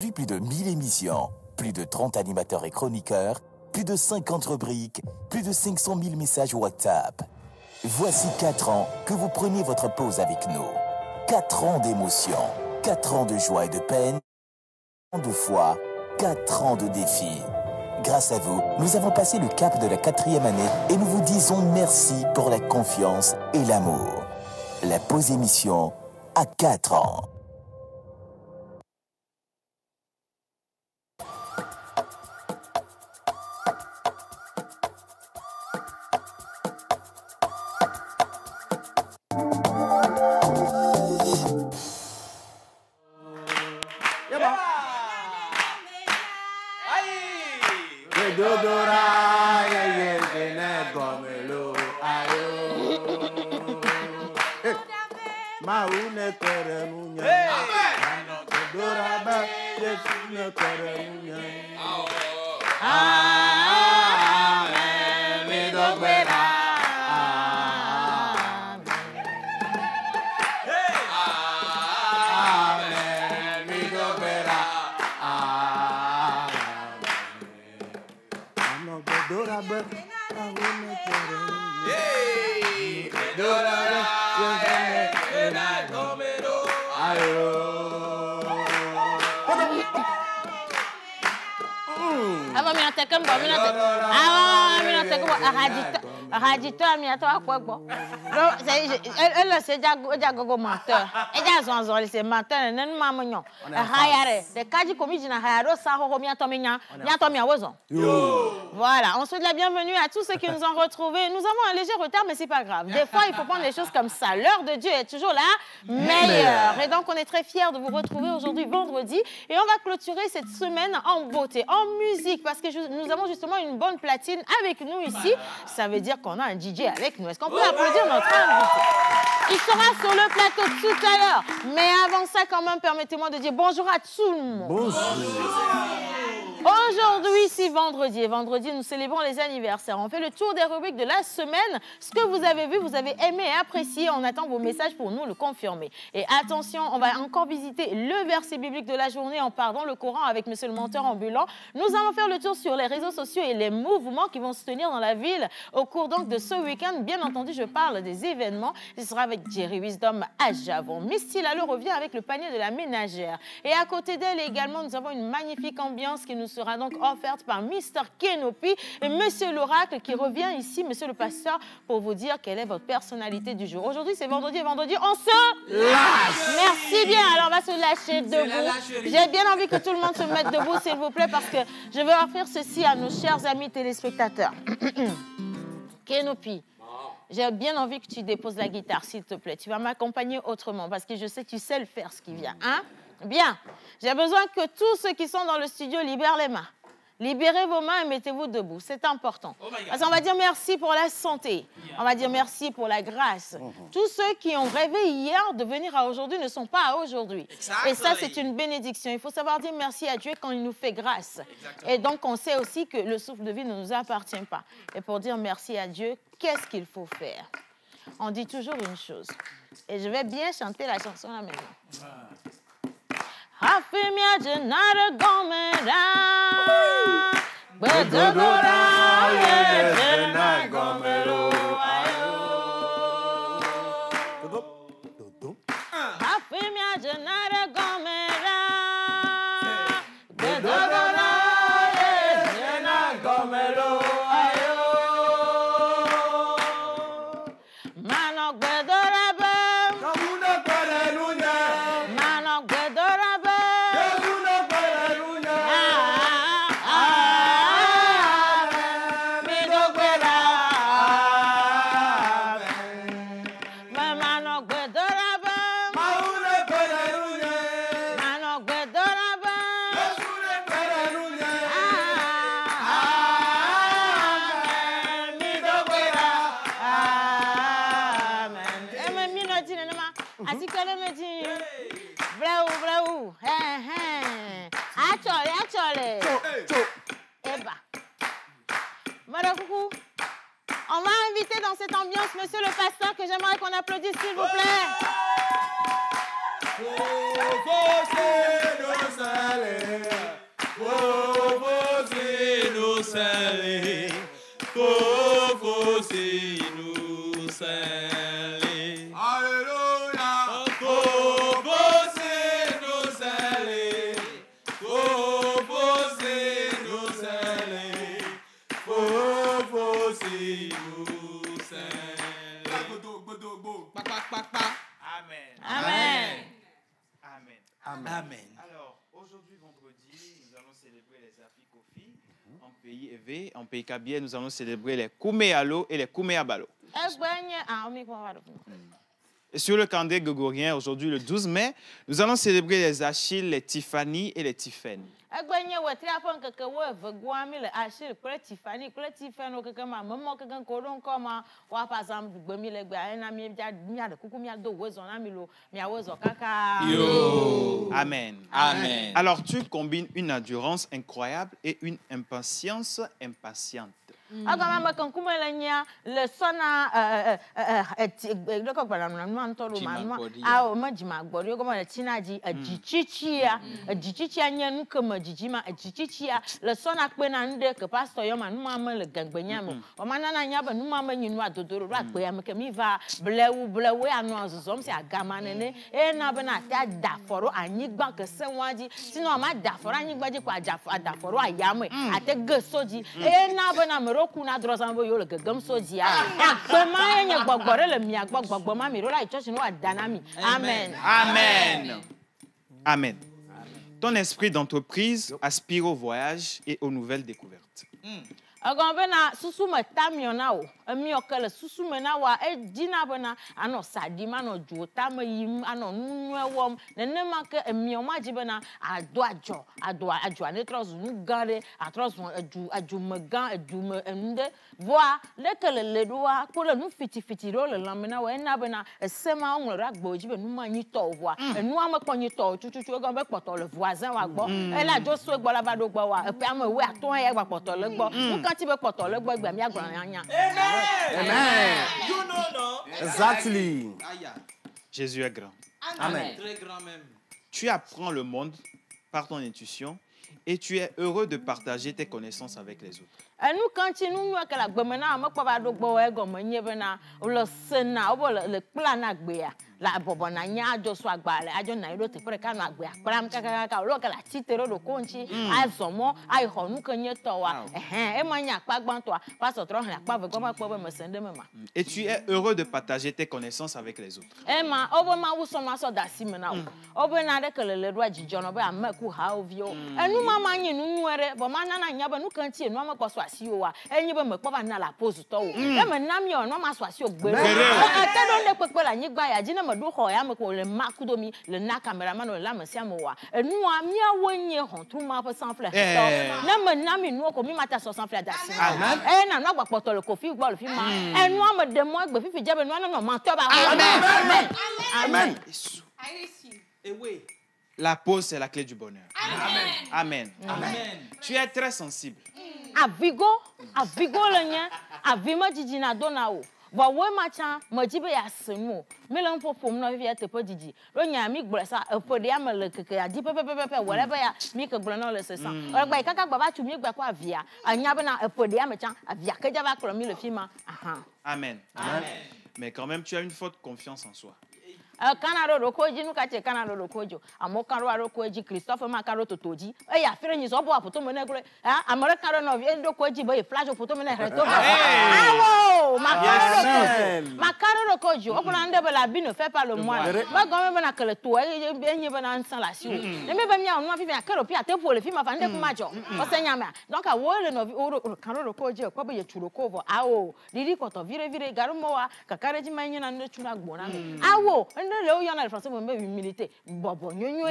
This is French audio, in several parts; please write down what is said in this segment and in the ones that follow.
Depuis plus de 1000 émissions, plus de 30 animateurs et chroniqueurs, plus de 50 rubriques, plus de 500 000 messages WhatsApp. Voici 4 ans que vous preniez votre pause avec nous. 4 ans d'émotion, 4 ans de joie et de peine, 4 ans de foi, 4 ans de défis. Grâce à vous, nous avons passé le cap de la 4e année et nous vous disons merci pour la confiance et l'amour. La pause émission à 4 ans. Elle c'est déjà gogo menteur. Elle a zonzon, c'est menteur. Nen mamignon. Hayare. De kaji komi jina hayaro sa ho mi atomia. Mi atomia wozon. Voilà. On souhaite la bienvenue à tous ceux qui nous ont retrouvés. Nous avons un léger retard, mais c'est pas grave. Des fois, il faut prendre les choses comme ça. L'heure de Dieu est toujours là, meilleure. Et donc, on est très fiers de vous retrouver aujourd'hui, vendredi. Et on va clôturer cette semaine en beauté, en musique, parce que nous avons justement une bonne platine avec nous ici. Ça veut dire qu'on a un DJ avec nous. Est-ce qu'on peut applaudir notre invité? Il sera sur le plateau tout à l'heure. Mais avant ça, quand même, permettez-moi de dire bonjour à tout le monde. Bonjour. Aujourd'hui, c'est vendredi. Et vendredi, nous célébrons les anniversaires. On fait le tour des rubriques de la semaine. Ce que vous avez vu, vous avez aimé et apprécié. On attend vos messages pour nous le confirmer. Et attention, on va encore visiter le verset biblique de la journée en parlant le Coran avec Monsieur le menteur ambulant. Nous allons faire le tour sur les réseaux sociaux et les mouvements qui vont se tenir dans la ville au cours donc de ce week-end. Bien entendu, je parle des événements. Ce sera avec Jerry Wisdom à Javon. Miss Tilalo revient avec le panier de la ménagère. Et à côté d'elle également, nous avons une magnifique ambiance qui nous sera donc offerte par Mr. Kenopi et Monsieur l'Oracle qui revient ici, Monsieur le Pasteur, pour vous dire quelle est votre personnalité du jour. Aujourd'hui, c'est vendredi et vendredi, on se lâche. Merci bien. Alors, on va se lâcher debout. J'ai bien envie que tout le monde se mette debout, s'il vous plaît, parce que je vais offrir ceci à nos chers amis téléspectateurs. Kenopi, j'ai bien envie que tu déposes la guitare, s'il te plaît. Tu vas m'accompagner autrement, parce que je sais que tu sais le faire, ce qui vient. Hein? Bien. J'ai besoin que tous ceux qui sont dans le studio libèrent les mains. Libérez vos mains et mettez-vous debout. C'est important. Parce qu'on va dire merci pour la santé. On va dire merci pour la grâce. Tous ceux qui ont rêvé hier de venir à aujourd'hui ne sont pas à aujourd'hui. Et ça, c'est une bénédiction. Il faut savoir dire merci à Dieu quand il nous fait grâce. Et donc, on sait aussi que le souffle de vie ne nous appartient pas. Et pour dire merci à Dieu, qu'est-ce qu'il faut faire? On dit toujours une chose. Et je vais bien chanter la chanson à la maison. Hafimia jenara gomera, bedodora ye jenara gomero ayo. Hafimia jenara gomera, bedodora ye jenara gomero ayo. Mano bedora be, kamuna kaleluya. Mano bedora. On va inviter dans cette ambiance Monsieur le Pasteur que j'aimerais qu'on applaudisse s'il vous plaît. Amen. Alors, aujourd'hui, vendredi, nous allons célébrer les Afikofi. En pays élevé, en pays Kabylie, nous allons célébrer les Kouméalo et les Kouméabalo. Et sur le calendrier grégorien, aujourd'hui, le 12 mai, nous allons célébrer les Achille, les Tiffany et les Tiffen. Amen. Amen. Alors, tu combines une endurance incroyable et une impatience impatiente. Amen. Amen. Amen. Ton esprit d'entreprise aspire au voyage et aux nouvelles découvertes. Amen. Exactly. Jésus est grand. Amen. Très grand même. Tu apprends le monde par ton intuition et tu es heureux de partager tes connaissances avec les autres. La bobona nya jo so agbale ajo na iro te pere kanu agbe akpram kaka ro kala titero do konchi azomo ai honu kanye towa e manya akpagban to pastor tro han akpa ve goma kpo be mesende mema. Et tu es heureux de partager tes connaissances avec les autres. Ma obo ma wuso ma so da simena obo na de kelele do ajijo no be amaku ha ovio enu mama nyi nunuere bo mana na nya be nu kanti enu amapo so asi o wa enyi be me kpo ba na la pose to o e me nam yo no ma so asi o gbe ate do ne pepe la nyi gba ya ji na do ho ya me ko le makudomi le na cameraman le la mesia mo wa enu a mi awonye hon tru ma pe sans fleur na me na mi nu ko mi mata so sans fleur da si na no agbapoto le kofi gba le fi ma enu a me de mo agbe fifi je be nu na ma to ba amen amen et oui la pause c'est la clé du bonheur. Amen amen amen. Tu es très sensible avigo le nya avima jijina dona o bo we macha majibe ya senu melan popom no via te podidi ro nya mi gbresa opode amale keke ya di pepepepe whatever ya mi ke gbro no le sesa o gba ikaka gba ba tu mi gba kwa via anya be na opode amacha avia ke java kro mi le fima aha amen amen. Mais quand même tu as une forte confiance en soi. Kanaro rokoji nu kache kanaro rokojo amokaro rokoji Christophe makaro totoji ya fere nyi so bo apoto mo na gure amore karo no vie rokoji bo e flash apoto mo na reto awo makaro rokojo okuna ndebe la bi ne fait pas le moine ba gomme bana kele to enyi bana nsan la si o ne me ba mi a no afi akaro pi ate po le fi ma fa nde kuma jo o se nyama donc a wo le no karo rokoji ko be ye churokovo awo diri koto vire garumo wa kakareji manyi na nde chura gbona awo le o yana le français mo be humilité bobo nyonyo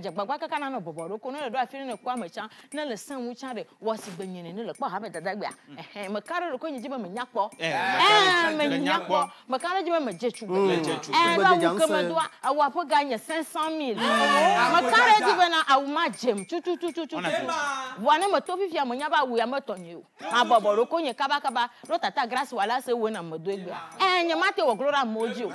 jagbagba kaka na no bobo ro ko no le do afiri ne kwa macha na le san wucha de wosi gbenyene ne le kpo ha be dadagba me kare ro ko nyi jibe me nyakpo mais il y a quoi? Mais quand je me dis tu veux, comme toi, avoir pas gagner 500 000. Mais quand je dis ben à uma gem, tu. Voilà me topi fia mo nyaba wu ya me tonye o. Abobo ro ko nye kaba ro tata grâce wala se we na me do egbe. Nye mate wo glora moji o.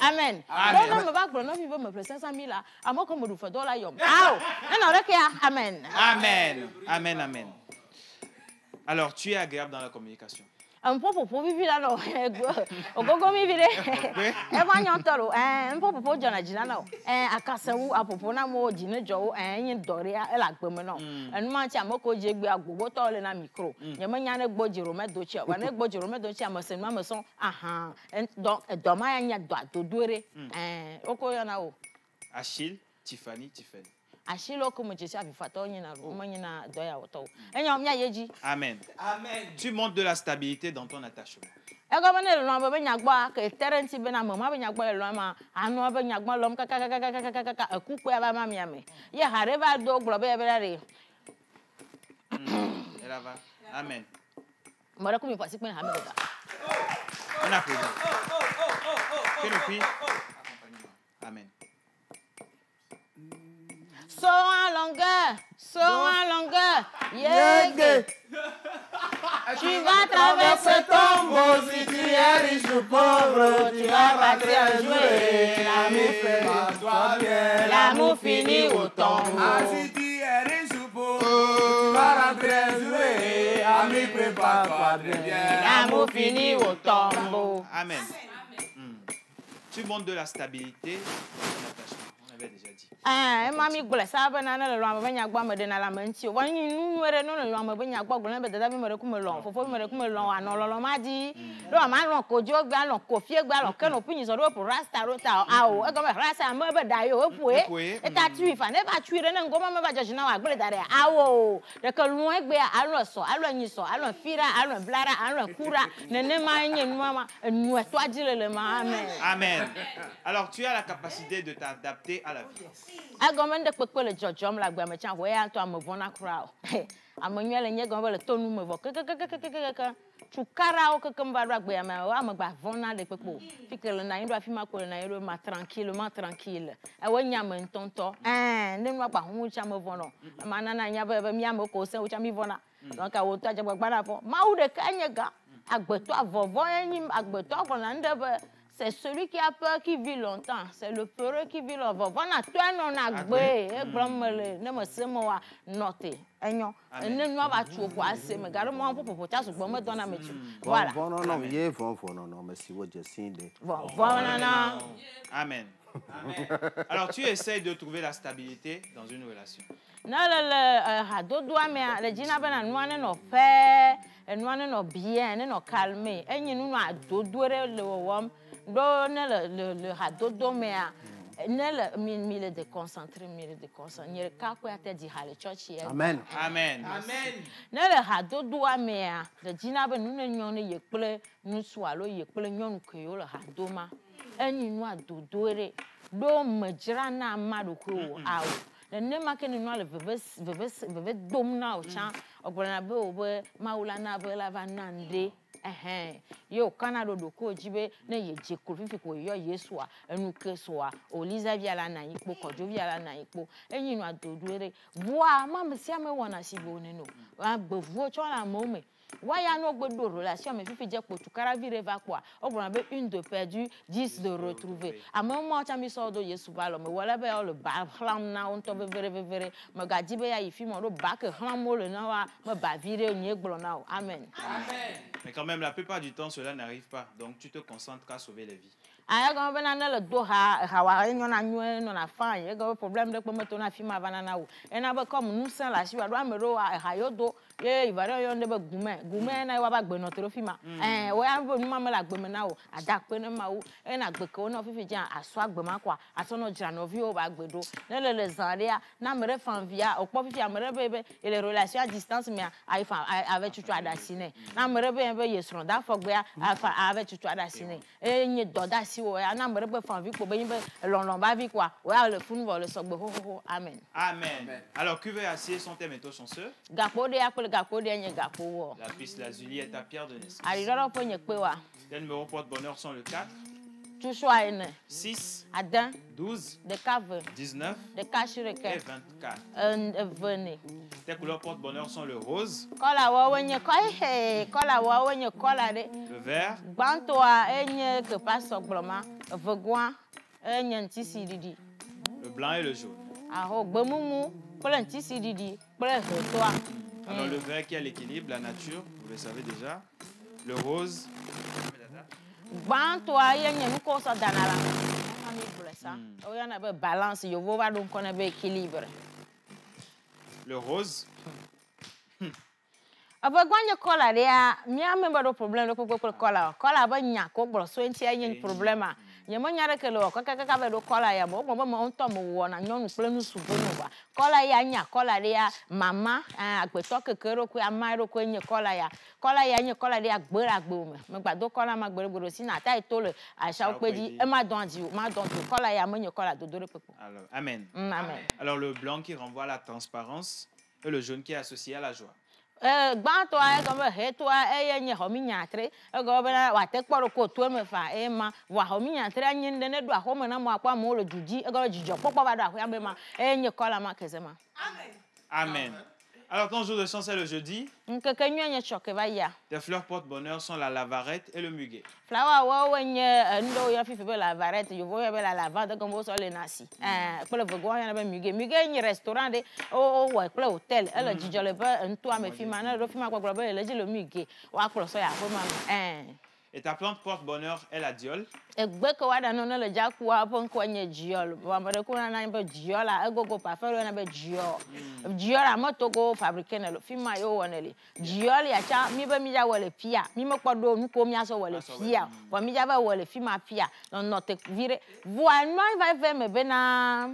Amen. Donc me va gbo no fi me 500 000 là, amoko me du fa dollar yom. Ah, na reke amen. Amen. Alors, tu es agréable dans la communication. Un peu pour vivre là, non. Ogogo mi vire. Va nyantoro. Un peu pour jona jina no. Akasewu apopo na mo jine jo yin doria e la gbeme no. En ma ti amoko je gbe agbogo to le na micro. Ye ma nya ne gbojiro me dochi. Wa ne gbojiro me dochi amasen ma meson aha. Donc do ma nya do dore. Oko yo na o. Achille, Tiffany. Achille comme je suis avifato nyina ro ma nyina do ya woto. Enyom nya yeji. Amen. Tu montres de la stabilité dans ton attachement. Ego bene lo ba benya gba ke terenti bena mama benya gba lo ma anu benya gba lo kaka akuku ya ba ma mi ame. Ye hare ba do glo be be re. Elle va. Amen. Mora ku mi pasi pe ha me da. On applaudit. Que le prix. Amen. So en longueur, yeah. Tu vas traverser ton beau si tu es riche ou pauvre, tu vas partir jouer. L'amour fait pas toi bien, l'amour finit au tombeau. Si tu es riche ou pauvre, tu vas rentrer jouer. Ami, prépare-toi bien, l'amour finit au tombeau. Amen. Tu montres de la stabilité dans ton attachement. On avait déjà dit. Mami gble sabe na na lo amabenya gba me de na la menti o wani nu were no lo amabenya gba gble be dada bi me ku me lo fofo me ku me lo ano lo ma di lo ma lo kojo gba lo kofie gba lo ke no pinyi so do po rasta rota awo e go me rasta me be da yo epue e ta tui fa ne ba tui re na ngoma me ba joji na wa gble dare awo de ke lu egbe alo so alo nyi so alo fira alo blara alo kura ne ma nye nu ma nu to adile le ma amen. Alors tu as la capacité de t'adapter à la vie. Agomende kpekpe le jojom la gbe me chan wo ya to amevona kra o amenye le nye gombe le tonu mevo kekekekekeke tukara o kekemba do gbe me o amegba vona le kpekpo fikele na yin do afima ko le na yin ma tranquille e wo nya me ntonto ne nu agba hu cha mevono mana na nya be mi am ko se wo cha mi vona donc awo to ajagba gbara fo ma u de kanyega agbeto avovo yin agbeto avona ndebe. C'est celui qui a peur qui vit longtemps. C'est le peureux qui vit longtemps. Voilà, toi non a gbé, ne me se moi noter. Enyo, ne nous va tuer quoi c'est me garde moi pour ta so me donne me tu. Voilà. Non, ye non, mais si vous just seen Voilà. Amen. Alors tu essaies de trouver la stabilité dans une relation. Non, le dodo me le jina bana noane no fe, noane no bien, no calmer. Enyi nu no dodo le wom. Do ne le hadodo mea ne le mi le déconcentrer ne ka ko ate di hale church here. Amen. Ne le hadodo mea de jina be nu ne nyon ye kple nu swalo ye kple nyon ko yo le hadoma enyi nu adodo re do mejra na madu ko awo ne ma ke nu ale veve dom na o chan ogbona be o be maula na be la vanande yo Canada do ko jibe na ye je ko fifi ko yo Yesu a enu ke so a oliza via la na ipo kojo via la na ipo enyi nu adoduere boa ma me sia me wona sibo ne no agbevu cho la mo me waya no gbedo relation me fifi je ko tukara vire va quoi ogbona be une de perdu 10 de retrouver a moment cha mi so do Yesu ba lo me wala be o le ba hlam na on to be vere me ga jibe ya ifi mo do ba ke hlam mo le na wa me ba vire onye gblo na amen. Mais quand même, la plupart du temps, cela n'arrive pas. Donc, tu te concentres à sauver les vies. Aya go bena le do ha wa nyo na nyu no na fa ye go problem de kpomo to na fi ma bana na wo ena be come nu san la si wa do amero ha yo do ye ibare yo nde be gume na wa ba gbe no to fi ma wo ya bo nu ma me la gbe me na wo ada pe ne ma wo ena gbe ko no fifi jan aso agbe ma kwa aso no jira no vi o ba gbe do ne le zanria na mere fan via o po fifi amere bebe et les relations à distance mais avec tutu adasine na mere be Yesu da fo gbe avec tutu adasine enye do da si wo ya na mbere be fan vi ko be yin be lon ba vi quoi. O ya le funu bo le sogbe ho. Amen. Amen. Alors, Cuvée Acier sont tes métaux chanceux. Gapo de ya ko le gapo de nye gapo wo. La piste lazuli est ta pierre de naissance. Ari doro po nye pe wa. Tes numéros porte-bonheur sont le 4, Tu choix ene. 6, Adan 12, de cave 19 de kashireke. et 24. Vene. Tes couleurs porte-bonheur sont le rose, Kola wa wenye ko he kola wa wenye kola de. le vert, Gbanto a enye ke pa sogbloma vegwa enye ntisi didi. le blanc et le jaune. Aho gbemumu kple ntisi didi kple hetoa. Alors, le vert qui a l'équilibre, la nature, vous le savez déjà. Le rose, Gbanto a enye nuko so danala. Ami blessa. O yana be balance yo vo ba don kona be équilibre. le rose, Abagwanye kola dia mi amemba do problem do ko kola. Kola ba nya ko gboro so enti enye problema. Nye mo nyare kele o kaka be do kola ya mo mo onto mo wo na nyonu kple nu subonu ba. Kola ya nya kola dia mama agbeto kekero ko amaro ko enye kola ya. Kola ya nye kola dia gbera gbo me gbado kola ma gbere si na ta itole asha opeji e ma don di kola ya mo nye kola dodore pepo. alors, amen. Amen. Alors, le blanc qui renvoie à la transparence et le jaune qui est associé à la joie. Gbanto a ko be heto a enye homi nyatre e go be na wa te kporo ko to me fa e ma wa homi nyatre anyi nde ne do aho me na mo akwa mo lo juji e go jijo popo ba do aho ya be ma enye kola ma kezema. Amen. Alors, ton jour de chance est le jeudi. Nkeke nyenye choke ba ya. Tes fleurs porte-bonheur sont la lavarette et le muguet. Flower wa wenye ndo ya fifi be la varette yo vo ya be la lavande comme so le nasi. Pour le vogo ya na be muguet ni restaurant de o pour le hôtel e le jijo le be nto a me fi ma na do fi ma gbagbo be le ji le muguet wa pour so ya ho ma. Et ta plante porte-bonheur est la diole. Egbe ko wada no le jaku a pon ko nye jiol wa mo de ko na be jiola egogo pa fe na be jiol jiola moto go fabriquer na lo fi ma yo wonele jiol ya cha mi be mi ja wole pia mi mo kpodo nu ko mi aso wole pia wa mi ja ba wole fi ma pia no te vire voi no va ve me be na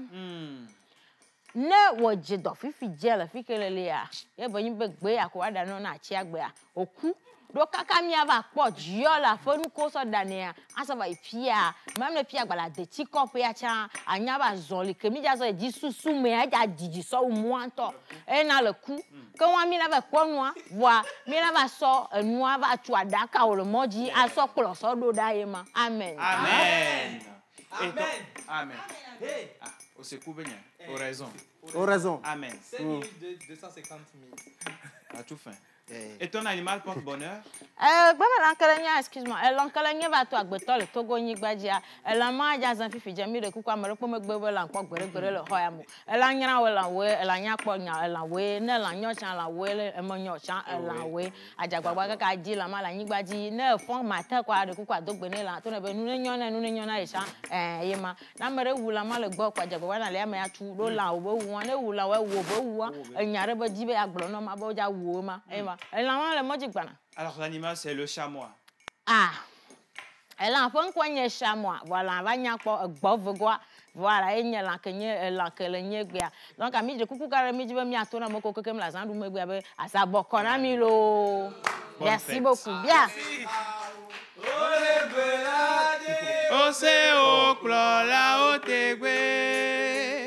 ne wo je do fi jela fi kelele ya e bo yin be gbe ya ko wada no na chi agbe a oku do kaka mi ava po jiola fonu ko so dania asa ba ipia mam le pia gbala de ti cup ya cha anya ba zoli ke mi ja so di susu me aja diji so mu anto e na le ku ke wa mi la ba po nua wa mi la ba so nua ba tu adaka o le moji aso klo so do da ye ma amen Amen. Amen. Ah, au secours, Bénia. Au raison. Au raison. Amen. 250 000. À tout fin. Et ton animal porte bonheur? Excuse-moi. L'encolagné va to agbeto le togo nyi gbajia. La ma ja zan fifi jami de kuka mero po megbe la nko gbere le hoya mu. La nyra we la we la nya kpo nya la we ne la nyo chan la we le mo nyo chan la we ajagbagba ka di la ma la nyi gbaji ne fon mata kwa de kuka dogbe ne la to ne be nu ne nyo na isha ye ma na mere wu la ma le gbo kwa ajagbagba na le ma ya tu do la wo wu ne wu la we wo bo wu nyare be di be agblo no ma bo ja wu ma e ma Alors l'animal c'est le chamois. Ah. Elle a fait un chamois. Voilà, va n'y a pas de voilà, il y a la donc, ami, je coucou car mi vais m'y attendre à mon coco comme la zandou me à sa bocona milo. Merci beaucoup. Bien. Océo, clola, otegwe.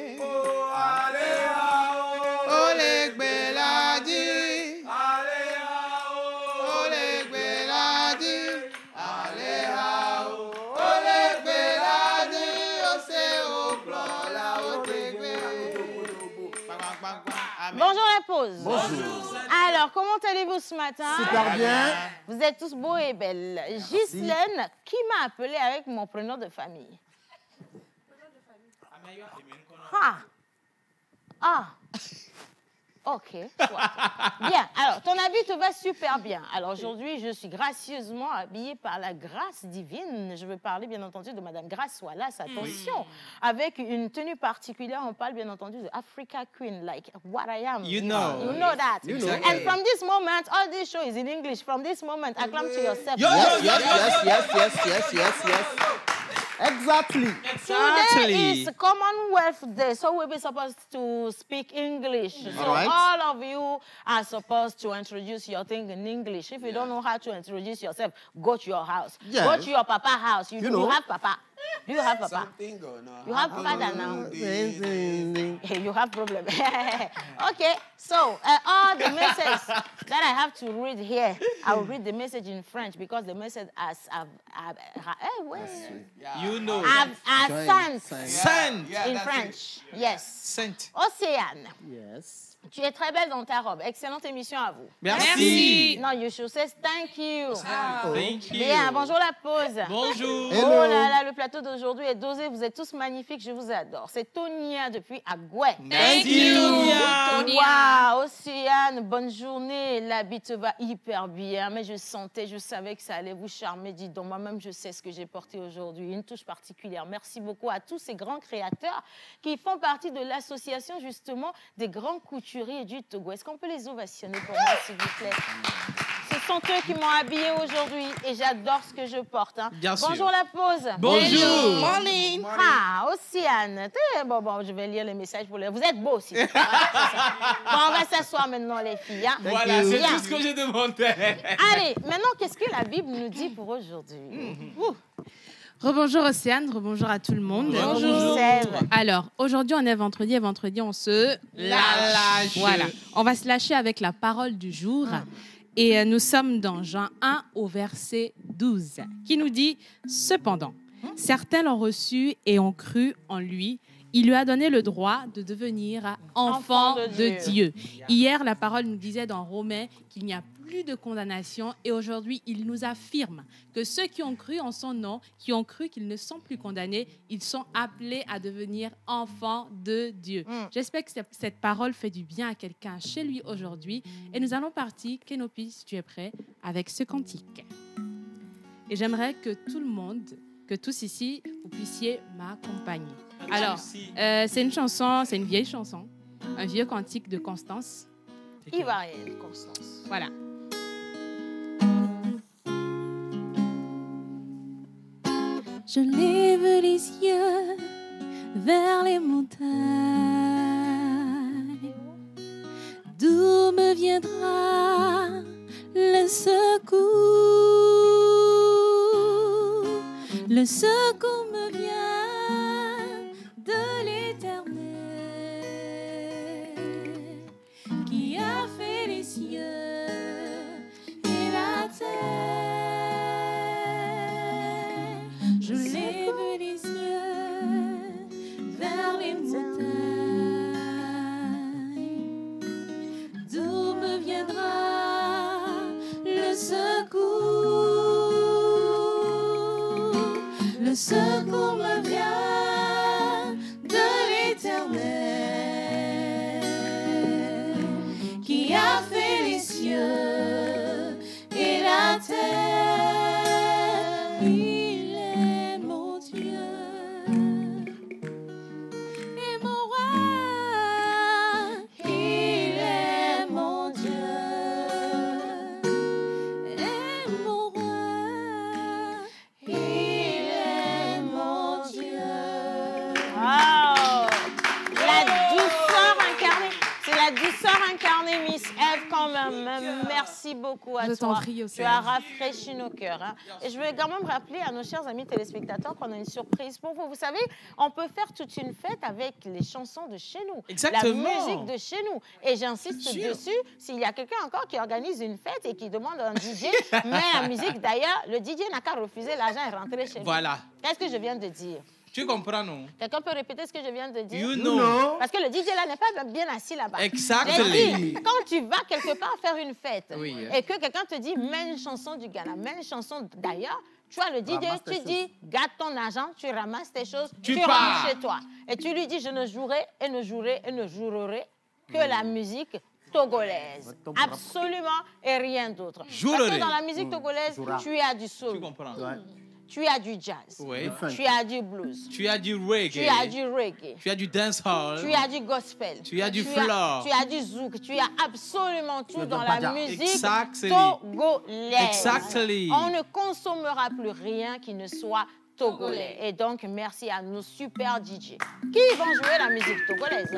Bonjour la pause. Bonjour. Alors, comment allez-vous ce matin? Super bien. Vous êtes tous beaux et belles. Ghislaine, qui m'a appelé avec mon prénom de famille? Ah. Ah. Ok. Bien. Alors, ton habit te va super bien. Alors, aujourd'hui, je suis gracieusement habillée par la grâce divine. Je veux parler, bien entendu, de Madame Grace Wallace. Attention. Avec une tenue particulière, on parle, bien entendu, de Africa Queen, like what I am. You know. You know that. You know. And from this moment, all this show is in English. From this moment, acclaim to yourself. Yes. Exactly. Today is Commonwealth Day, so we'll be supposed to speak English. So all of you are supposed to introduce your thing in English. If you don't know how to introduce yourself, go to your house. Yes. Go to your papa's house. You know. have papa. Do you have papa? Something going on. You have father now. This. Hey, you have problem. Okay, so all the message that I have to read here, I will read the message in French because the message You know. sent Yeah, in that's French. Yes. Sainte. Océane, Yes. tu es très belle dans ta robe. Excellente émission à vous. Merci. Non, you should say thank you. Thank you. Bien, bonjour la pause. Bonjour. Oh là là, le plateau d'aujourd'hui est dosé. Vous êtes tous magnifiques, je vous adore. C'est Tonia depuis Agouet. Merci, Tonia. Waouh, Océane, bonne journée. L'habit te va hyper bien, mais je savais que ça allait vous charmer. Dis donc, moi-même, je sais ce que j'ai porté aujourd'hui. Une touche particulière. Merci beaucoup à tous ces grands créateurs qui font partie de l'association, justement, des grands couturiers du Togo. Est-ce qu'on peut les ovationner pour moi, s'il vous plaît? Ce sont eux qui m'ont habillée aujourd'hui et j'adore ce que je porte. Hein. Bien sûr. Bonjour la pause. Bonjour. Morning. Ah, Océane. Bon, je vais lire les messages pour les... Vous êtes beaux aussi. Voilà, c'est ça. Bon, on va s'asseoir maintenant, les filles. Hein. Voilà, c'est Bien. tout ce que je demandais. Allez, maintenant, qu'est-ce que la Bible nous dit pour aujourd'hui? Rebonjour Océane, rebonjour à tout le monde. Bonjour. Sèvres. Alors, aujourd'hui on est vendredi et vendredi on se lâche. Voilà, on va se lâcher avec la parole du jour. Et nous sommes dans Jean 1 au verset 12 qui nous dit « Cependant, certains l'ont reçu et ont cru en lui. Il lui a donné le droit de devenir enfant de Dieu. » Hier, la parole nous disait dans Romains qu'il n'y a plus de condamnation et aujourd'hui, il nous affirme que ceux qui ont cru en son nom, qui ont cru qu'ils ne sont plus condamnés, ils sont appelés à devenir enfants de Dieu. J'espère que cette parole fait du bien à quelqu'un chez lui aujourd'hui et nous allons partir, Kenopi, si tu es prêt, avec ce cantique. Et j'aimerais que tout le monde, que tous ici, vous puissiez m'accompagner. Alors, c'est une chanson, c'est une vieille chanson, un vieux cantique de Constance. Ivoirienne, Constance. Voilà. Je lève les yeux vers les montagnes, d'où me viendra le secours. Le secours me vient de l'Éternel qui a fait les cieux et la terre. Je lève les yeux vers les montagnes, d'où me viendra le secours. Le secours me vient de l'Éternel qui a fait les cieux et la terre. Il est mon Dieu et mon roi. Il est mon Dieu et mon roi. Il est mon Dieu. Wow! La douceur incarnée. C'est la douceur incarnée, Miss Eve, quand même. Merci beaucoup à Je toi. t'en prie, Tu Océane. as rafraîchi nos cœurs. Hein. Et je veux quand même rappeler à nos chers amis téléspectateurs qu'on a une surprise pour vous. Vous savez, on peut faire toute une fête avec les chansons de chez nous. Exactement. La musique de chez nous. Et j'insiste Bien sûr. dessus, s'il y a quelqu'un encore qui organise une fête et qui demande à un DJ, mais la musique d'ailleurs, le DJ n'a qu'à refuser l'argent et rentrer chez nous. Voilà. Qu'est-ce que je viens de dire? Tu comprends, non? Quelqu'un peut répéter ce que je viens de dire? You know. Parce que le DJ là n'est pas bien assis là-bas. Exactly. J'ai dit, quand tu vas quelque part faire une fête Oui. et que quelqu'un te dit, mets une chanson du Ghana, mets une chanson d'ailleurs, tu vois le DJ, Ramasse tes tu dis, garde ton argent, tu ramasses tes choses, Tu rentres pars. chez toi. Et tu lui dis, je ne jouerai et ne jouerai et ne jouerai que la musique togolaise. Absolument et rien d'autre. Parce Jouerai. que dans la musique togolaise, Jouera. tu as du soul, Tu comprends? Ouais. tu as du jazz, Oui. tu as du blues, Tu as du tu reggae. as du reggae. Tu as du dancehall. Tu as du gospel. Tu as du floor. Tu as du zouk. Tu as absolument tout as dans du la baja. musique Exactly. togolaise. Exactly. On ne consommera plus rien qui ne soit togolais. Et donc, merci à nos super DJ qui vont jouer la musique togolaise.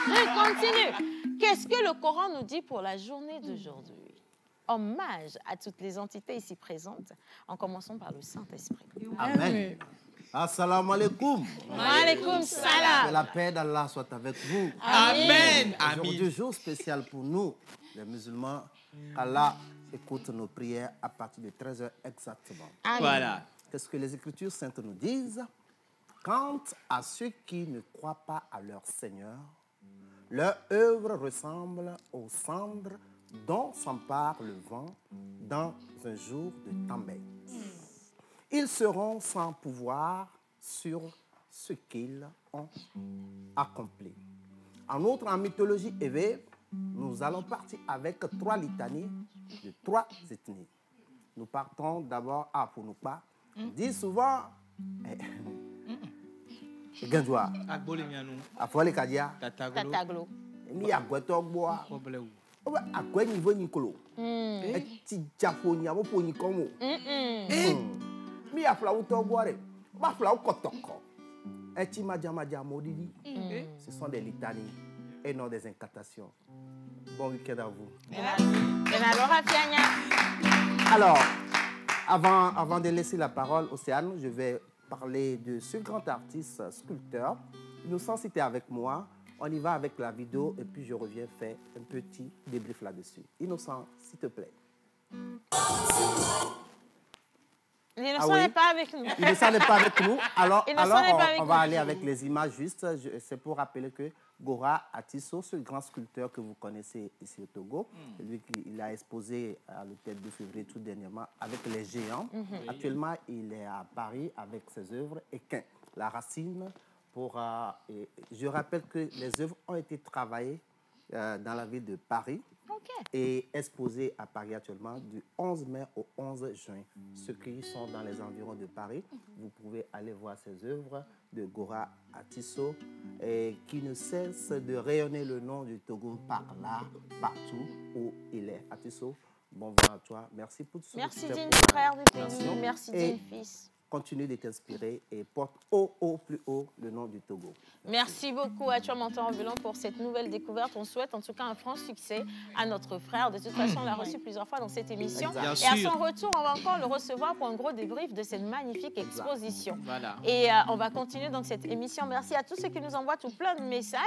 Je continue. Qu'est-ce que le Coran nous dit pour la journée d'aujourd'hui? hommage à toutes les entités ici présentes, en commençant par le Saint-Esprit. Amen. Assalamu alaikum. Wa alaykoum Que salam. la paix d'Allah soit avec vous. Amen. Aujourd'hui, Amen. jour spécial pour nous, les musulmans. Allah écoute nos prières à partir de 13h exactement. Voilà. Qu'est-ce que les Écritures saintes nous disent? Quant à ceux qui ne croient pas à leur Seigneur, leur œuvre ressemble aux cendres dont s'empare le vent dans un jour de tempête. Ils seront sans pouvoir sur ce qu'ils ont accompli. En outre, en mythologie éveillée, nous allons partir avec 3 litanies de 3 ethnies. Nous partons d'abord à Pounoupa. Dit souvent, Genjoa, Agbole mianou. Afole Kadia, Tataglo. Tataglo. mi agweto boa, Problème. oba agwe niveau nikolo. Eti japo ni abo po ni komo. Mi afla uto boare, ba afla ukotoko. Eti maja modidi. Ce sont des litanies et non des incantations. Bon week-end à vous. Alors, avant de laisser la parole à Océane, je vais parler de ce grand artiste sculpteur. Innocent, c'était avec moi. On y va avec la vidéo et puis je reviens faire un petit débrief là-dessus. Innocent, s'il te plaît. L'innocent n'est pas avec nous. Innocent n'est pas avec nous. Alors, Innocent n'est pas avec on va nous. aller avec les images juste. C'est pour rappeler que Gora Atisso, ce grand sculpteur que vous connaissez ici au Togo, lui il a exposé à l'hôtel de février tout dernièrement avec les géants. Actuellement, il est à Paris avec ses œuvres Équin, la racine. Je rappelle que les œuvres ont été travaillées dans la ville de Paris et exposées à Paris actuellement du 11 mai au 11 juin. Ceux qui sont dans les environs de Paris, vous pouvez aller voir ces œuvres de Gora Atisso et qui ne cesse de rayonner le nom du Togo par là, partout où il est. Atisso, bon vent à toi. Merci pour tout ce Merci que tu fais Dean, pour la frère de nation. Dean. Merci Et Dean, fils. continue de t'inspirer et porte haut, plus haut le nom du Togo. Merci beaucoup à toi, Mentor Ambulant, pour cette nouvelle découverte. On souhaite en tout cas un franc succès à notre frère. De toute façon, on l'a reçu plusieurs fois dans cette émission. Exact. Et à sûr. son retour, on va encore le recevoir pour un gros débrief de cette magnifique exposition. Voilà. Et on va continuer donc cette émission. Merci à tous ceux qui nous envoient tout plein de messages.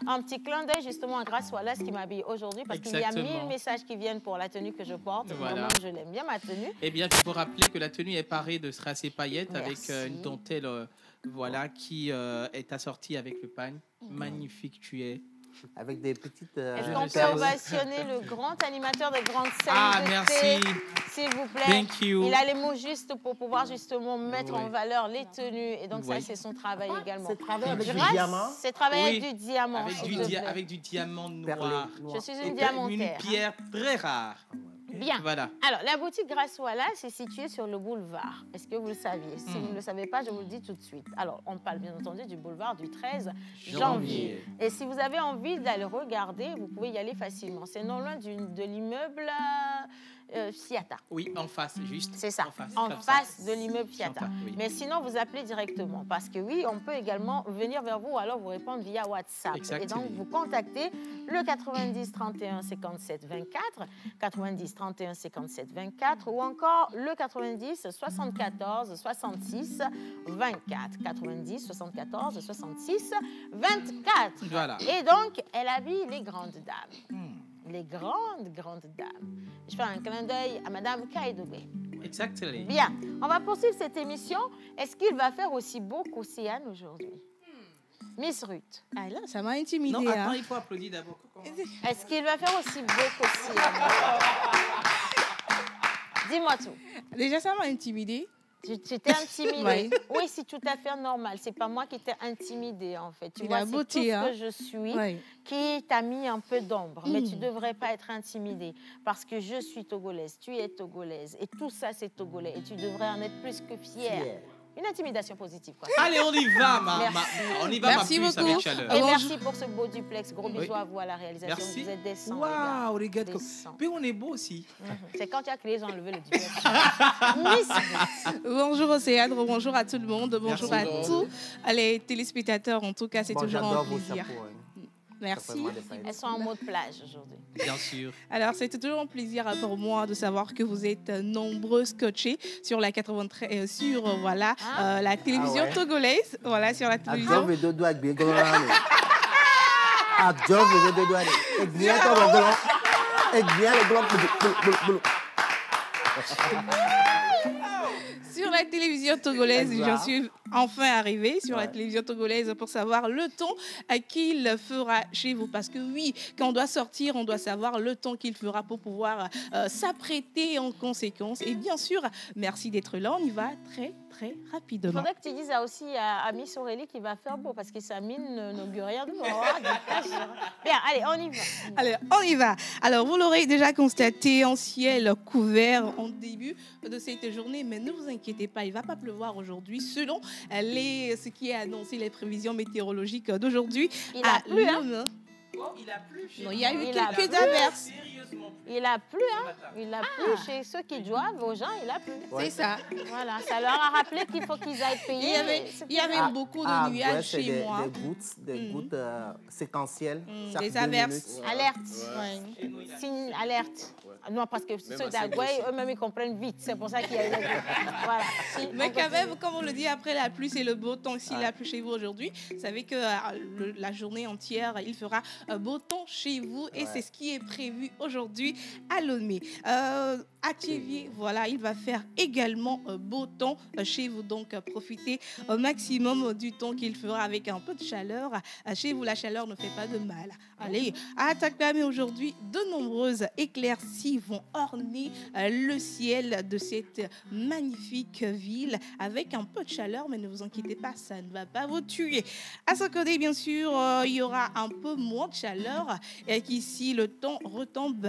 Un petit clin d'œil justement à Grâce Wallace qui m'habille aujourd'hui parce qu'il y a 1000 Exactement. messages qui viennent pour la tenue que je porte. Voilà. Vraiment, je l'aime bien, ma tenue. Eh bien, il faut rappeler que la tenue est parée de strass et paillettes avec Merci. une dentelle voilà, qui est assortie avec le pagne. Magnifique tu es. Avec des petites Est-ce Je qu'on le peut sais. ovationner le grand animateur des grandes scènes Ah, de merci. thé, s'il vous plaît? Thank you. Il a les mots justes pour pouvoir justement mettre en Oui. valeur les tenues. Et donc ça, Oui. c'est son travail également. C'est travaillé avec du Grâce, diamant. c'est travailler Oui. avec du diamant, Avec s'il du, te plaît. avec du diamant Perlé noir. noir. Je suis Et une diamantaire. une pierre très rare. Bien. Voilà. Alors, la boutique Grâce Wallace est située sur le boulevard. Est-ce que vous le saviez? Si vous ne le savez pas, je vous le dis tout de suite. Alors, on parle bien entendu du boulevard du 13 janvier. Et si vous avez envie d'aller regarder, vous pouvez y aller facilement. C'est non loin de l'immeuble Fiata. Oui, en face, juste. C'est ça, En en face, face de l'immeuble Fiata. Sympa, oui. Mais sinon, vous appelez directement parce que oui, on peut également venir vers vous ou alors vous répondre via WhatsApp. Exactement. Et donc, vous contactez le 90 31 57 24, 90 31 57 24 ou encore le 90 74 66 24, 90 74 66 24. Voilà. Et donc, elle habille les grandes dames. Les grandes dames. Je fais un clin d'œil à Madame Kaïdoubé. Exactement. Bien, on va poursuivre cette émission. Est-ce qu'il va faire aussi beau qu'Océane aujourd'hui? Miss Ruth, Ah là, ça m'a intimidée. Non, attends, hein. il faut applaudir d'abord. est-ce qu'il va faire aussi beau qu'Océane? Dis-moi tout. Déjà, ça m'a intimidée. Tu t'es intimidée. Oui. Oui, c'est tout à fait normal. C'est pas moi qui t'ai intimidée, en fait. Tu Et vois, la c'est beauté, tout ce hein. que je suis Oui. qui t'a mis un peu d'ombre. Mais tu devrais pas être intimidée parce que je suis togolaise, tu es togolaise et tout ça, c'est togolais. Et tu devrais en être plus que fière. Fière. Une intimidation positive, quoi. Allez, on y va, Merci. on y va, Merci ma puce, beaucoup. avec chaleur. Et Bonjour. merci pour ce beau duplex. Gros bisous Oui. à vous à la réalisation. Merci. Vous êtes des sangs, Waouh, les gars. regarde. Des comme- sangs. Puis on est beau aussi. C'est quand tu as créé, ils ont enlevé le duplex. Miss Ruth. Bonjour Océane, bonjour à tout le monde, bonjour Merci. à tous les téléspectateurs. En tout cas, c'est Bon, toujours un j'adore vos plaisir. chapeaux, hein. Merci. Vraiment des paillettes. Elles sont en mode plage aujourd'hui. Bien sûr. Alors, c'est toujours un plaisir pour moi de savoir que vous êtes nombreux scotchés sur la 93, sur la télévision ouais. togolaise. Voilà, sur la télévision. Adjove de doigt bien grand. Adjove de doigt. Et bien comme le grand. Et bien le grand. Sur la télévision togolaise, Exact. j'en suis enfin arrivée sur la Ouais. télévision togolaise pour savoir le ton qu'il fera chez vous. Parce que oui, quand on doit sortir, on doit savoir le ton qu'il fera pour pouvoir s'apprêter en conséquence. Et bien sûr, merci d'être là. On y va très, très Il rapidement. faudrait que tu dises ça aussi à Miss Aurélie qu'il va faire beau parce que sa mine n'augure rien de bon. Bien, allez, on y va. Allez, on y va. Alors, vous l'aurez déjà constaté, un ciel couvert en début de cette journée, mais ne vous inquiétez pas, il ne va pas pleuvoir aujourd'hui selon ce qui est annoncé, les prévisions météorologiques d'aujourd'hui. Il a plu, hein? Lyon. Il a plu chez Non, il y a eu Il a quelques plu. averses. Sérieusement. Il a plu, hein? Il a plu chez ceux qui doivent, aux gens, il a plu. C'est ça. Voilà, ça leur a rappelé qu'il faut qu'ils aillent payer. Il y avait beaucoup de nuages c'est chez moi. des gouttes séquentielles. chaque Des 2 averses. minutes. Alerte. Signe alerte. Non, parce que ceux d'Agoué, eux-mêmes, ils comprennent vite. C'est pour ça qu'il y a eu voilà. Si, Mais on quand continue. même, comme on le dit, après la pluie, c'est le beau temps. S'il a plu chez vous aujourd'hui, vous savez que la journée entière, il fera beau temps chez vous. Et c'est ce qui est prévu aujourd'hui à Lomé. À Thiévier, voilà, il va faire également beau temps chez vous. Donc, profitez au maximum du temps qu'il fera avec un peu de chaleur. Chez vous, la chaleur ne fait pas de mal. Allez, à Takame aujourd'hui, de nombreuses éclaircies vont orner le ciel de cette magnifique ville avec un peu de chaleur, mais ne vous inquiétez pas, ça ne va pas vous tuer. À Sokodé, bien sûr, il y aura un peu moins de chaleur et qu'ici, le temps retombe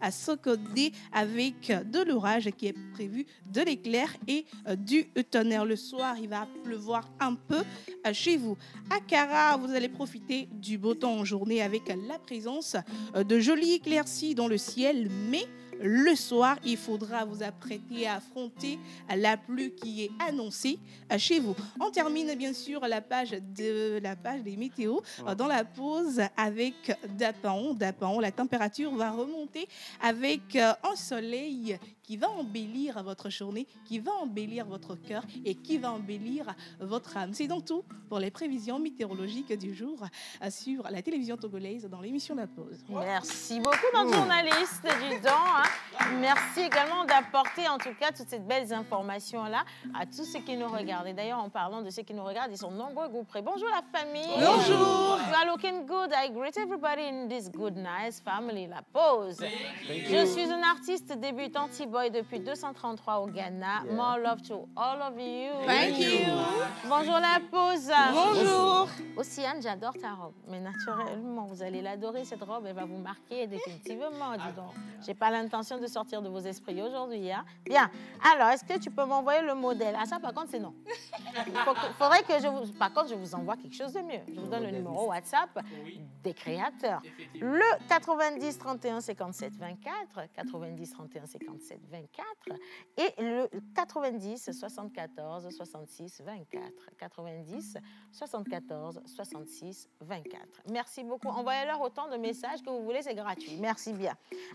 à Sokodé avec de l'orage qui est prévu, de l'éclair et du tonnerre. Le soir, il va pleuvoir un peu chez vous. À Kara, vous allez profiter du beau temps en journée avec la présence de jolies éclaircies dans le ciel, mais le soir, il faudra vous apprêter à affronter la pluie qui est annoncée chez vous. On termine bien sûr la page des météos dans la pause avec Dapaon. Dapaon, la température va remonter avec un soleil qui va embellir votre journée, qui va embellir votre cœur et qui va embellir votre âme. C'est donc tout pour les prévisions météorologiques du jour sur la télévision togolaise dans l'émission La Pause. Merci beaucoup, notre journaliste du don. Hein. Merci également d'apporter en tout cas toutes ces belles informations-là à tous ceux qui nous regardent. Et d'ailleurs, en parlant de ceux qui nous regardent, ils sont nombreux groupes près. Bonjour la famille. Bonjour. You are looking good. I greet everybody in this good, nice family. La Pause. Je suis une artiste débutante T-Boy depuis 233 au Ghana. Yeah. More love to all of you. Thank you. Bonjour la Pause. Bonjour. Océane, j'adore ta robe, mais naturellement, vous allez l'adorer, cette robe, elle va vous marquer définitivement, dis donc. J'ai pas l'intention de sortir de vos esprits aujourd'hui, hein. Bien, alors, est-ce que tu peux m'envoyer le modèle? Ah, ça, par contre, c'est non. Faudrait que par contre, je vous envoie quelque chose de mieux. Je vous donne le numéro WhatsApp des créateurs. Le 90 31 57 24, 90 31 57 24 et le 90 74 66 24, 90 74 66 24. Merci beaucoup. Envoyez-leur autant de messages que vous voulez, c'est gratuit. Merci bien.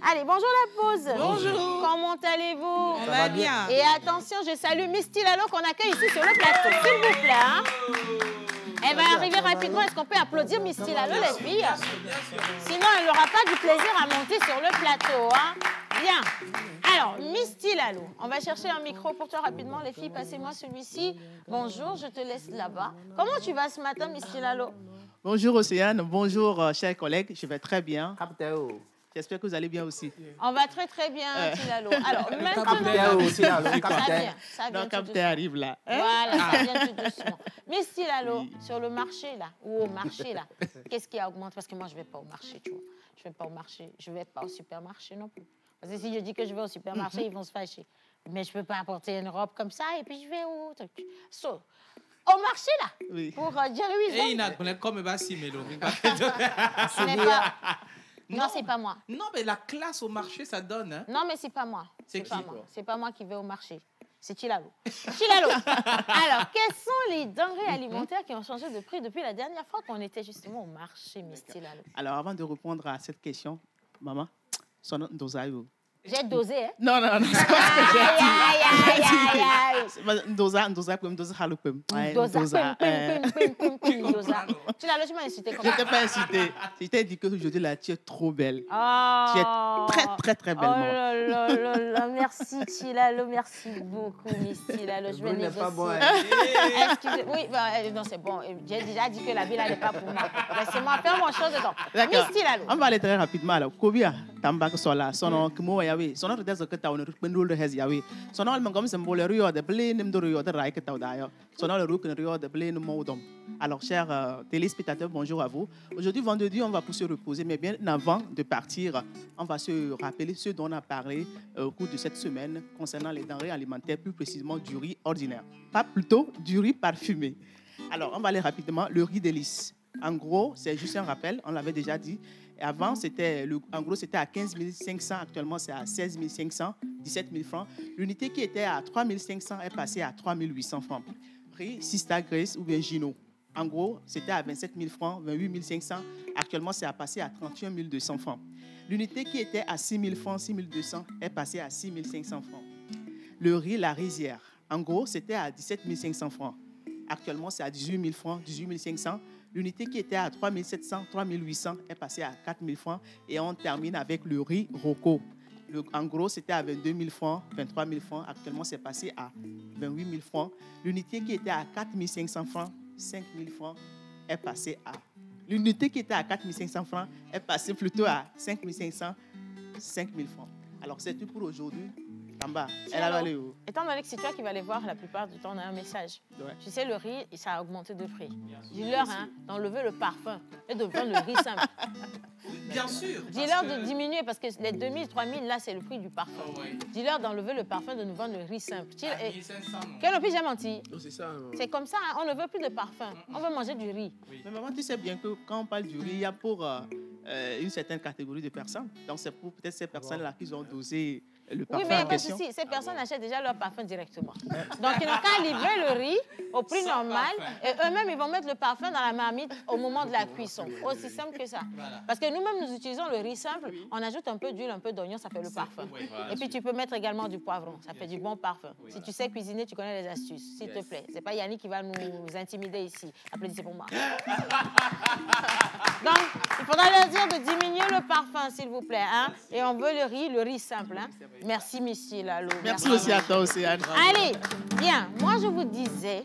Allez, bonjour la pause. Bonjour. Comment allez-vous? On va bien. Et attention, je salue Misty Lalo qu'on accueille ici sur le plateau. S'il vous plaît. Hein? Elle va arriver rapidement. Est-ce qu'on peut applaudir Misty Lalo, les filles? Sinon, elle n'aura pas du plaisir à monter sur le plateau. Hein? Bien. Alors, Misty Lalo, on va chercher un micro pour toi rapidement. Les filles, passez-moi celui-ci. Bonjour, je te laisse là-bas. Comment tu vas ce matin, Misty Lalo? Bonjour Océane, bonjour chers collègues, je vais très bien. Capteur. J'espère que vous allez bien aussi. On va très très bien, Tilalo. Alors, maintenant, Capteur aussi, là, le ça capteur. vient tout Donc, capteur doucement. arrive là. Hein? Voilà, ça vient tout doucement. Mais Tilalo, sur le marché là, ou au marché là, qu'est-ce qui a augmenté? Parce que moi, je ne vais pas au marché, tu vois. Je ne vais pas au marché, je ne vais pas au supermarché non plus. Parce que si je dis que je vais au supermarché, ils vont se fâcher. Mais je ne peux pas apporter une robe comme ça et puis je vais au truc. So, au marché là, Oui. pour Jerry Et il n'a comme va si mélo. Ce n'est pas... Non, c'est pas moi. Non, mais la classe au marché, ça donne. Hein? Non, mais c'est pas moi. C'est pas qui, moi. quoi? C'est pas moi qui vais au marché. C'est Chilalo. Chilalo. Alors, quelles sont les denrées alimentaires qui ont changé de prix depuis la dernière fois qu'on était justement au marché, Miss Chilalo? Alors, avant de répondre à cette question, maman, son nom d'Osaïo. J'ai dosé, hein? Non, c'est pas ce que j'ai dit. Aïe. Dosa. Chilalo, tu m'as insulté Je comment? ne t'ai pas incité. Je t'ai dit qu'aujourd'hui, là, tu es trop belle. Oh. Tu es très Oh bellement. là, merci Chilalo, merci beaucoup Miss Chilalo. Je vais bruit n'est pas bon, négocier. hein. Excusez, oui, non c'est bon. J'ai déjà dit que la vie là n'est pas pour moi. Laissez-moi faire mon chose dedans. D'accord. Miss Chilalo. On va aller très rapidement. Alors, Kobia, Tambak Sola, Sono, Kimo Yawe, Sono, Redes, Kata, on Pendul, Hez Yawe. Sono, le Mangom, Symbole, Rio, de Blaine, de Rio, de Raik, Taudayo. Sono, le Rook, Rio, de Blaine, Modom. Alors, chers téléspectateurs, bonjour à vous. Aujourd'hui, vendredi, on va pour se reposer, mais bien avant de partir, on va se rappeler ce dont on a parlé au cours de cette semaine concernant les denrées alimentaires, plus précisément du riz ordinaire. Pas plutôt du riz parfumé. Alors, on va aller rapidement. Le riz délice. En gros, c'est juste un rappel, on l'avait déjà dit. Et avant, c'était à 15 500, actuellement c'est à 16 500, 17 000 francs. L'unité qui était à 3 500 est passée à 3 800 francs. Riz, Sista Grace ou bien Gino. En gros, c'était à 27 000 francs, 28 500. Actuellement, c'est à passer à 31 200 francs. L'unité qui était à 6 000 francs, 6 200 est passée à 6 500 francs. Le riz, la rizière. En gros, c'était à 17 500 francs. Actuellement, c'est à 18 000 francs, 18 500. L'unité qui était à 3 700, 3 800 est passée à 4 000 francs. Et on termine avec le riz Rocco. En gros, c'était à 22 000 francs, 23 000 francs. Actuellement, c'est passé à 28 000 francs. L'unité qui était à 4 500 francs, 5 000 francs, est passée à... L'unité qui était à 4 500 francs est passée plutôt à 5 500, 5 000 francs. Alors, c'est tout pour aujourd'hui. Tamba, elle a allé où? Étant donné que c'est toi qui vas les voir la plupart du temps, on a un message. Ouais. Tu sais, le riz, ça a augmenté de prix. Dis-leur d'enlever le parfum et de vendre le riz simple. Bien sûr. Dis-leur de diminuer parce que les 2000, 3000, là, c'est le prix du parfum. Oh, ouais. Dis-leur d'enlever le parfum, de nous vendre le riz simple. 1500, non. Quel n'a plus jamais menti? C'est ça. C'est comme ça, hein, on ne veut plus de parfum. On veut manger du riz. Mais maman, tu sais bien que quand on parle du riz, il y a pour une certaine catégorie de personnes. Donc, c'est pour peut-être ces personnes-là qui ont dosé le parfum Oui, mais en question. ces personnes achètent déjà leur parfum directement. Donc, ils n'ont qu'à livrer le riz au prix normal et eux-mêmes, ils vont mettre le parfum dans la marmite au moment de la cuisson. Aussi simple que ça. Voilà. Parce que nous-mêmes, nous utilisons le riz simple. On ajoute un peu d'huile, un peu d'oignon, ça fait le parfum. Oui, voilà. Et puis, tu peux mettre également du poivron. Ça fait du bon parfum. Si tu sais cuisiner, tu connais les astuces. S'il te plaît. Ce n'est pas Yannick qui va nous intimider ici. Applaudissez pour moi. Donc, il faudra leur dire de diminuer le parfum, s'il vous plaît. Hein? Et on veut le riz simple. Hein? Merci, Miss Chilalo. Merci aussi à toi, Océane. Allez, bien. Moi, je vous disais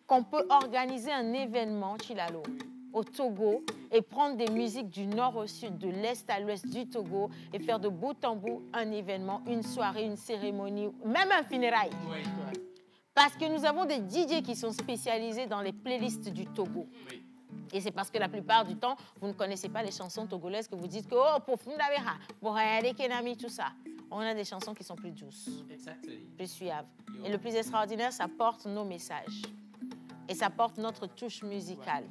qu'on peut organiser un événement, Chilalo, au Togo et prendre des musiques du nord au sud, de l'est à l'ouest du Togo et faire de bout en bout un événement, une soirée, une cérémonie, même un funérail. Oui. Parce que nous avons des DJ qui sont spécialisés dans les playlists du Togo. Oui. Et c'est parce que la plupart du temps, vous ne connaissez pas les chansons togolaises que vous dites que oh, pour Fundabeha, pour Hayade Kenami, tout ça. On a des chansons qui sont plus douces, Exactement. plus suaves. Et le plus extraordinaire, ça porte nos messages. Et ça porte notre touche musicale.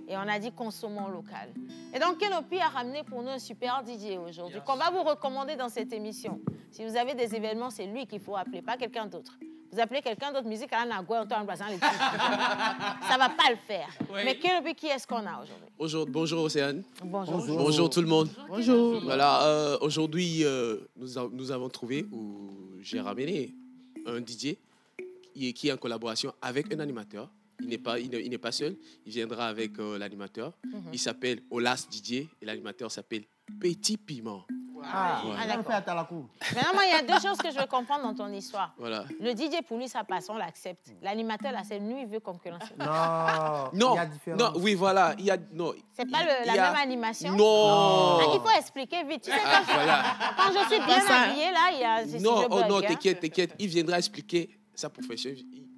Et on a dit consommons local. Et donc, Kenopi a ramené pour nous un super DJ aujourd'hui, qu'on va vous recommander dans cette émission. Si vous avez des événements, c'est lui qu'il faut appeler, pas quelqu'un d'autre. Vous appelez quelqu'un d'autre, musique à la Nagua, on t'en embrassant les titres. Ça ne va pas le faire. Oui. Mais Kenopi, qui est-ce qu'on a aujourd'hui? Bonjour Océane. Bonjour. Bonjour tout le monde. Bonjour. Voilà, aujourd'hui, nous avons trouvé, ou j'ai ramené un DJ qui est en collaboration avec un animateur. Il n'est pas seul, il viendra avec l'animateur. Il s'appelle Olas DJ et l'animateur s'appelle Petit Piment. Ah, Ouais. on fait à la cour. Maintenant, moi, il y a deux choses que je veux comprendre dans ton histoire. Voilà. Le DJ, pour lui, ça passe, on l'accepte. L'animateur, là, c'est lui, il veut concurrencer. Non, il y a différence. Non, oui, voilà. Il y a, non, C'est pas il la y a- même animation? Non. Ah, il faut expliquer vite. Tu sais, quand je suis bien habillée, là, il y a... Non, je oh non, bug, hein. t'inquiète. Il viendra expliquer sa profession.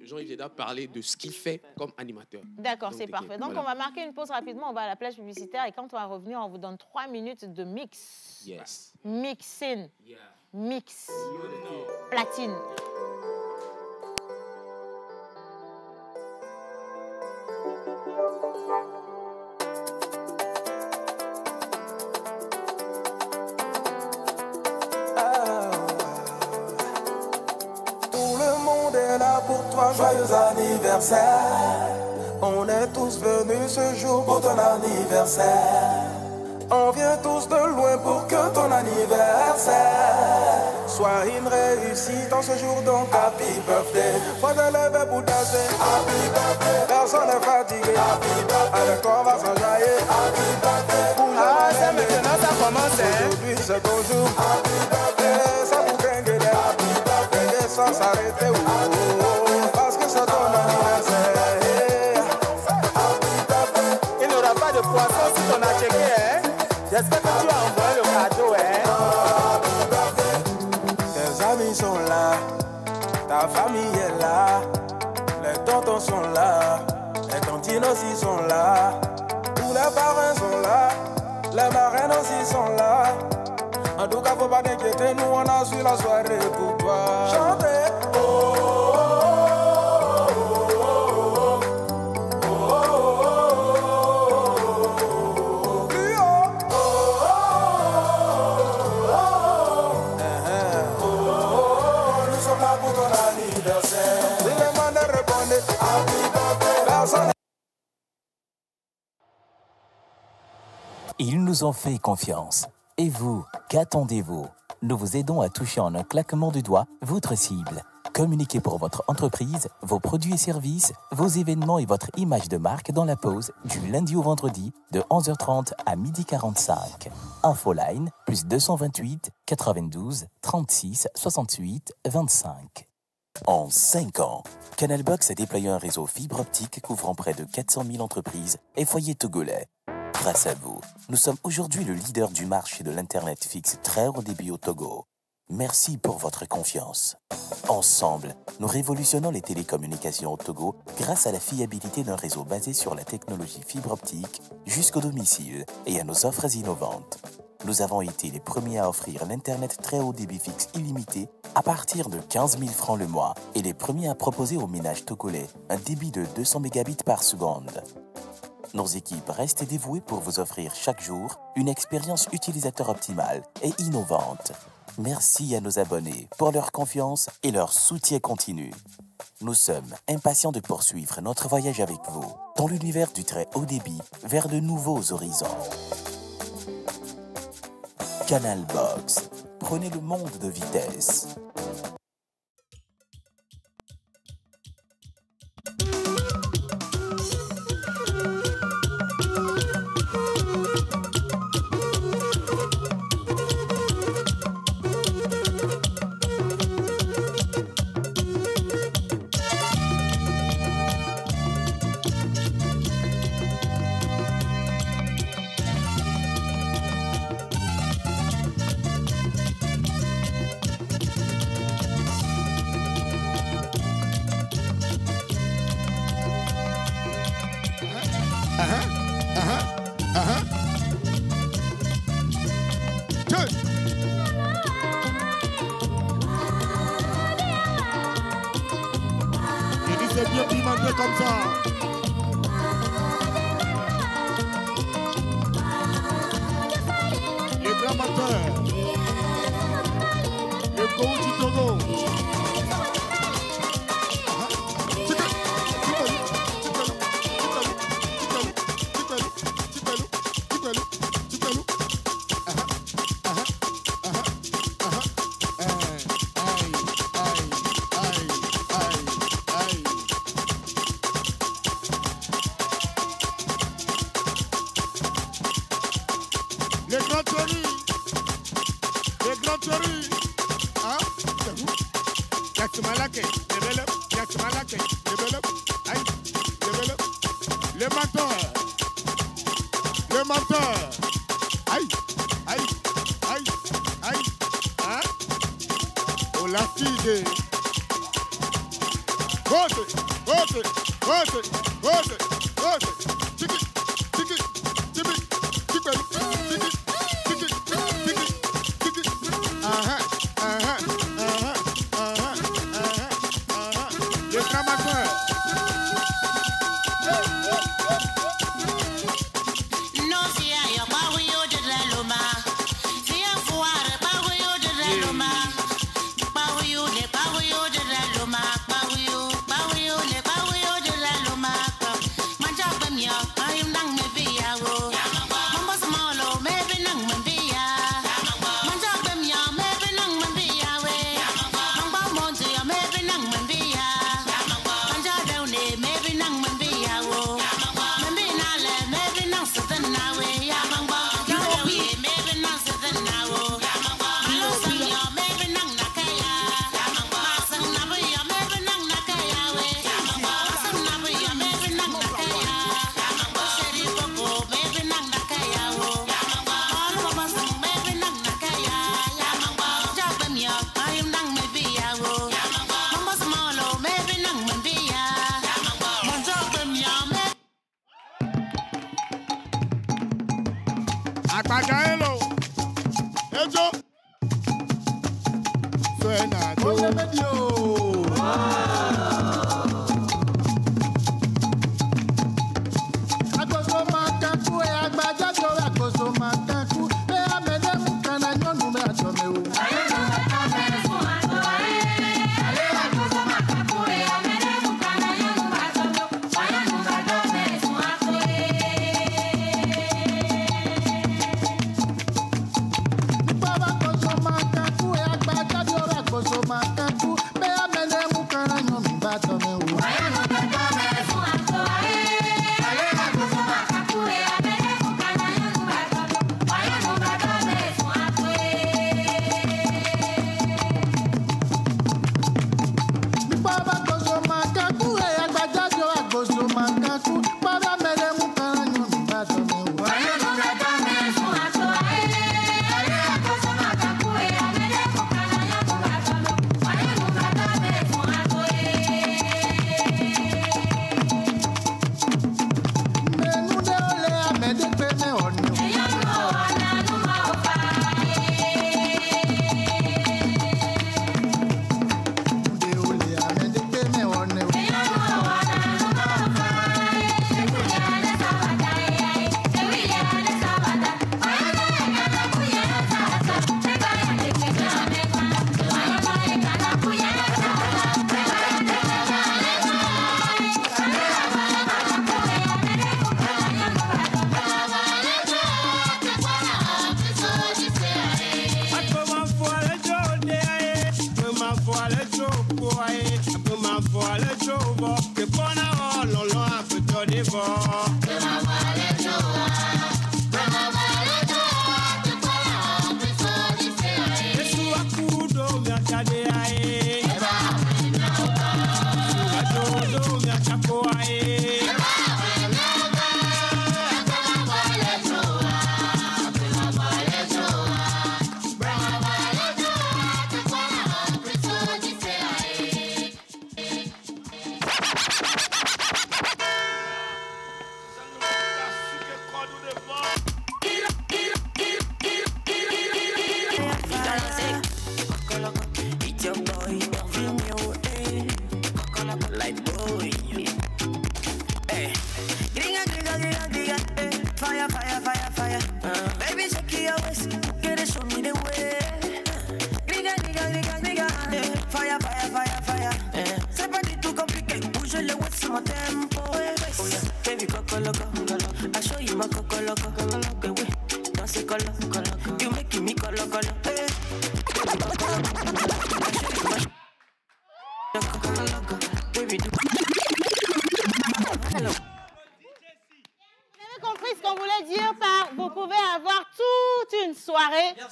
Il viendra parler de ce qu'il fait comme animateur. D'accord, Donc, c'est t'inquiète, parfait. Donc, voilà. on va marquer une pause rapidement. On va à la plage publicitaire. Et quand on va revenir, on vous donne 3 minutes de mix. Yes. Mixing. Mix. Platine. Tout le monde toi joyeux anniversaire. On est tous venus ce jour pour ton anniversaire. On vient tous de loin pour que ton anniversaire soit une réussite en ce jour, donc happy birthday. Faut te lever pour danser, happy birthday. Personne n'est fatigué, happy birthday. Avec toi on va s'enjailler, happy birthday. Ah, c'est maintenant ça commence, hein. Aujourd'hui c'est ton jour, happy birthday. Ça vous gagne des happy birthday sans s'arrêter, oh, oh, oh, parce que c'est ton anniversaire. Happy birthday. Il n'y aura pas de poisson si ton as checké, hein. J'espère que tu as envoyé le cadeau, hein. Tes amis sont là, ta famille est là, les tontons sont là, les tantines aussi sont là, tous les parrains sont là, les marraines aussi sont là. En tout cas, faut pas t'inquiéter, nous on a su la soirée pour toi. Chantez. Ils nous ont fait confiance. Et vous, qu'attendez-vous? Nous vous aidons à toucher en un claquement de doigts votre cible. Communiquez pour votre entreprise, vos produits et services, vos événements et votre image de marque dans la pause du lundi au vendredi de 11h30 à 12h45. Infoline, plus 228 92 36 68 25. En 5 ans, Canalbox a déployé un réseau fibre optique couvrant près de 400 000 entreprises et foyers togolais. Grâce à vous, nous sommes aujourd'hui le leader du marché de l'Internet fixe très haut débit au Togo. Merci pour votre confiance. Ensemble, nous révolutionnons les télécommunications au Togo grâce à la fiabilité d'un réseau basé sur la technologie fibre optique jusqu'au domicile et à nos offres innovantes. Nous avons été les premiers à offrir l'Internet très haut débit fixe illimité à partir de 15 000 francs le mois et les premiers à proposer aux ménages togolais un débit de 200 mégabits par seconde. Nos équipes restent dévouées pour vous offrir chaque jour une expérience utilisateur optimale et innovante. Merci à nos abonnés pour leur confiance et leur soutien continu. Nous sommes impatients de poursuivre notre voyage avec vous dans l'univers du très haut débit vers de nouveaux horizons. Canalbox, prenez le monde de vitesse. C'est bien pimenté comme ça. Le grand menteur, le coach du Togo. Loma, Akpagaelo. Ejo. Fernando. Olemedio. Agoso makaku e agbajajo agoso makaku e amede mukana nyonu me atome o.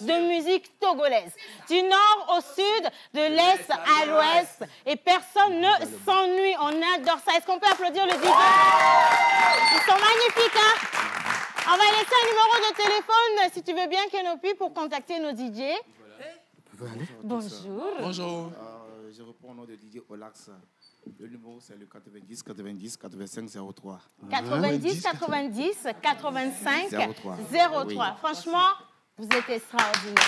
De musique togolaise, du nord au sud, de l'est à l'ouest, et personne ne s'ennuie. On adore ça. Est-ce qu'on peut applaudir le DJ? Ils sont magnifiques, hein? On va laisser un numéro de téléphone, si tu veux bien, Kenopi, pour contacter nos DJ. Voilà. Bonjour. Bonjour. Je réponds au nom de DJ Olax. Le numéro, c'est le 90 90 85 03. 90 90 85 03. Oui. Franchement, vous êtes extraordinaire.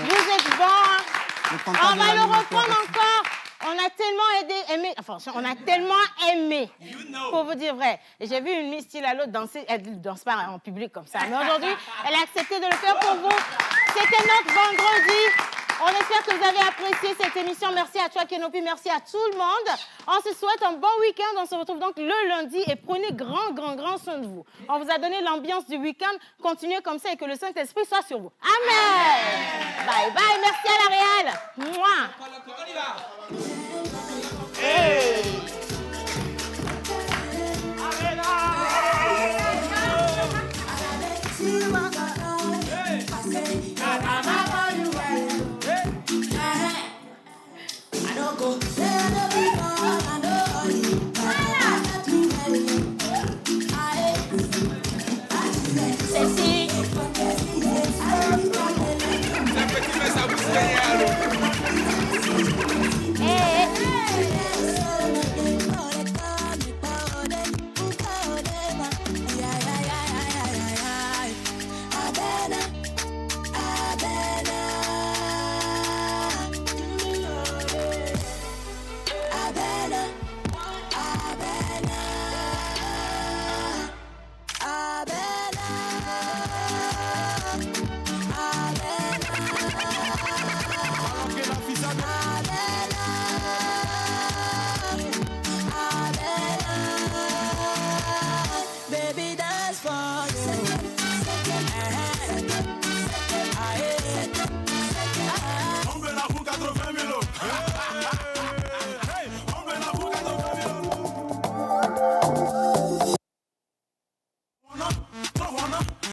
Vous êtes bons. On va le reprendre encore. On a tellement aimé. On a tellement aimé. Pour vous dire vrai. J'ai vu une Miss Tilalo danser. Elle ne danse pas en public comme ça. Mais aujourd'hui, elle a accepté de le faire pour vous. C'était notre vendredi. On espère que vous avez apprécié cette émission. Merci à toi, Kenopi. Merci à tout le monde. On se souhaite un bon week-end. On se retrouve donc le lundi et prenez grand soin de vous. On vous a donné l'ambiance du week-end. Continuez comme ça et que le Saint-Esprit soit sur vous. Amen. Bye bye. Merci à la Réal. Mouah. Hey. Ceci.